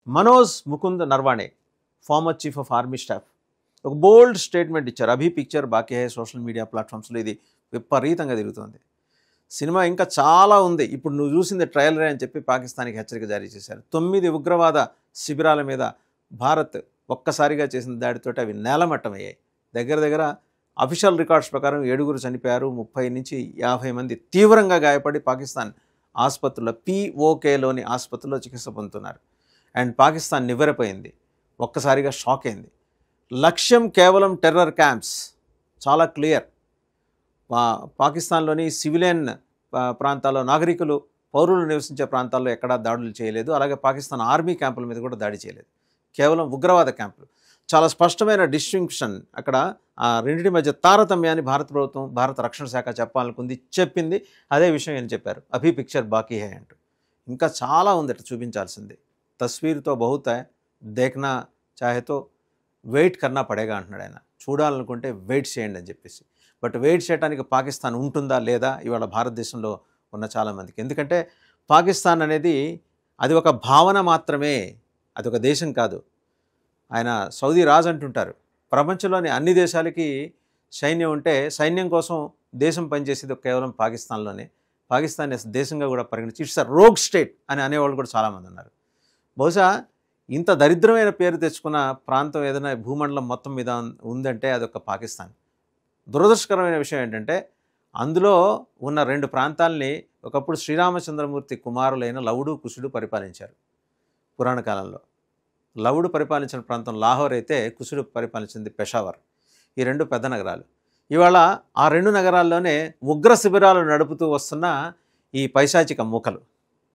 Manoj Mukund Naravane, former chief of army staff, ఒక bold statement ఇచ్చారు. అభి పిక్చర్ బాకీ హై సోషల్ మీడియా ప్లాట్ఫామ్స్లో ఇది విపరీతంగా తిరుగుతుంది. సినిమా ఇంకా చాలా ఉంది, ఇప్పుడు నువ్వు చూసింది ట్రయలరే అని చెప్పి పాకిస్తాన్కి హెచ్చరిక జారీ చేశారు. 9 ఉగ్రవాద శిబిరాల మీద భారత్ ఒక్కసారిగా చేసిన దాడితోటి అవి నేలమట్టమయ్యాయి. దగ్గర దగ్గర అఫీషియల్ రికార్డ్స్ ప్రకారం 7 చనిపోయారు, 30 నుంచి 50 మంది తీవ్రంగా గాయపడి పాకిస్తాన్ ఆసుపత్రుల్లో POKలోని ఆసుపత్రుల్లో చికిత్స పొందుతున్నారు. అండ్ పాకిస్తాన్ నివ్వెరపోయింది, ఒక్కసారిగా షాక్ అయింది. లక్ష్యం కేవలం టెర్రర్ క్యాంప్స్, చాలా క్లియర్. పాకిస్తాన్లోని సివిలియన్ ప్రాంతాల్లో నాగరికులు పౌరులు నివసించే ప్రాంతాల్లో ఎక్కడా దాడులు చేయలేదు. అలాగే పాకిస్తాన్ ఆర్మీ క్యాంపుల మీద కూడా దాడి చేయలేదు, కేవలం ఉగ్రవాద క్యాంపులు. చాలా స్పష్టమైన డిస్టింక్షన్ అక్కడ. ఆ రెండింటి మధ్య తారతమ్యాన్ని భారత ప్రభుత్వం, భారత రక్షణ శాఖ చెప్పాలనుకుంది, చెప్పింది. అదే విషయం ఏం చెప్పారు, అభి పిక్చర్ బాకీ హై అంటూ. ఇంకా చాలా ఉంది అట్లా చూపించాల్సింది. తస్వీర్తో బహుత్ హై, దేఖ్నా చాహేతో వెయిట్ కన్నా పడేగా అంటున్నాడు ఆయన. చూడాలనుకుంటే వెయిట్ చేయండి అని చెప్పేసి. బట్ వెయిట్ చేయడానికి పాకిస్తాన్ ఉంటుందా లేదా ఇవాళ భారతదేశంలో ఉన్న చాలామందికి. ఎందుకంటే పాకిస్తాన్ అనేది అది ఒక భావన మాత్రమే, అది ఒక దేశం కాదు. ఆయన సౌదీ రాజు అంటుంటారు, ప్రపంచంలోని అన్ని దేశాలకి సైన్యం ఉంటే సైన్యం కోసం దేశం పనిచేసేది కేవలం పాకిస్తాన్లోనే. పాకిస్తాన్ దేశంగా కూడా పరిగణించి ఇట్స్ అ రోగ్ స్టేట్ అని అనేవాళ్ళు కూడా చాలామంది ఉన్నారు. బహుశా ఇంత దరిద్రమైన పేరు తెచ్చుకున్న ప్రాంతం ఏదైనా భూమండలం మొత్తం మీద ఉందంటే అదొక పాకిస్తాన్. దురదృష్టకరమైన విషయం ఏంటంటే అందులో ఉన్న 2 ప్రాంతాలని ఒకప్పుడు శ్రీరామచంద్రమూర్తి కుమారులైన లవుడు, కుశుడు పరిపాలించారు పురాణ కాలంలో. లవుడు పరిపాలించిన ప్రాంతం లాహోర్ అయితే కుశుడు పరిపాలించింది పెషావర్. ఈ 2 పెద్ద నగరాలు. ఇవాళ ఆ 2 నగరాల్లోనే ఉగ్ర శిబిరాలు నడుపుతూ వస్తున్న ఈ పైశాచిక మూకలు.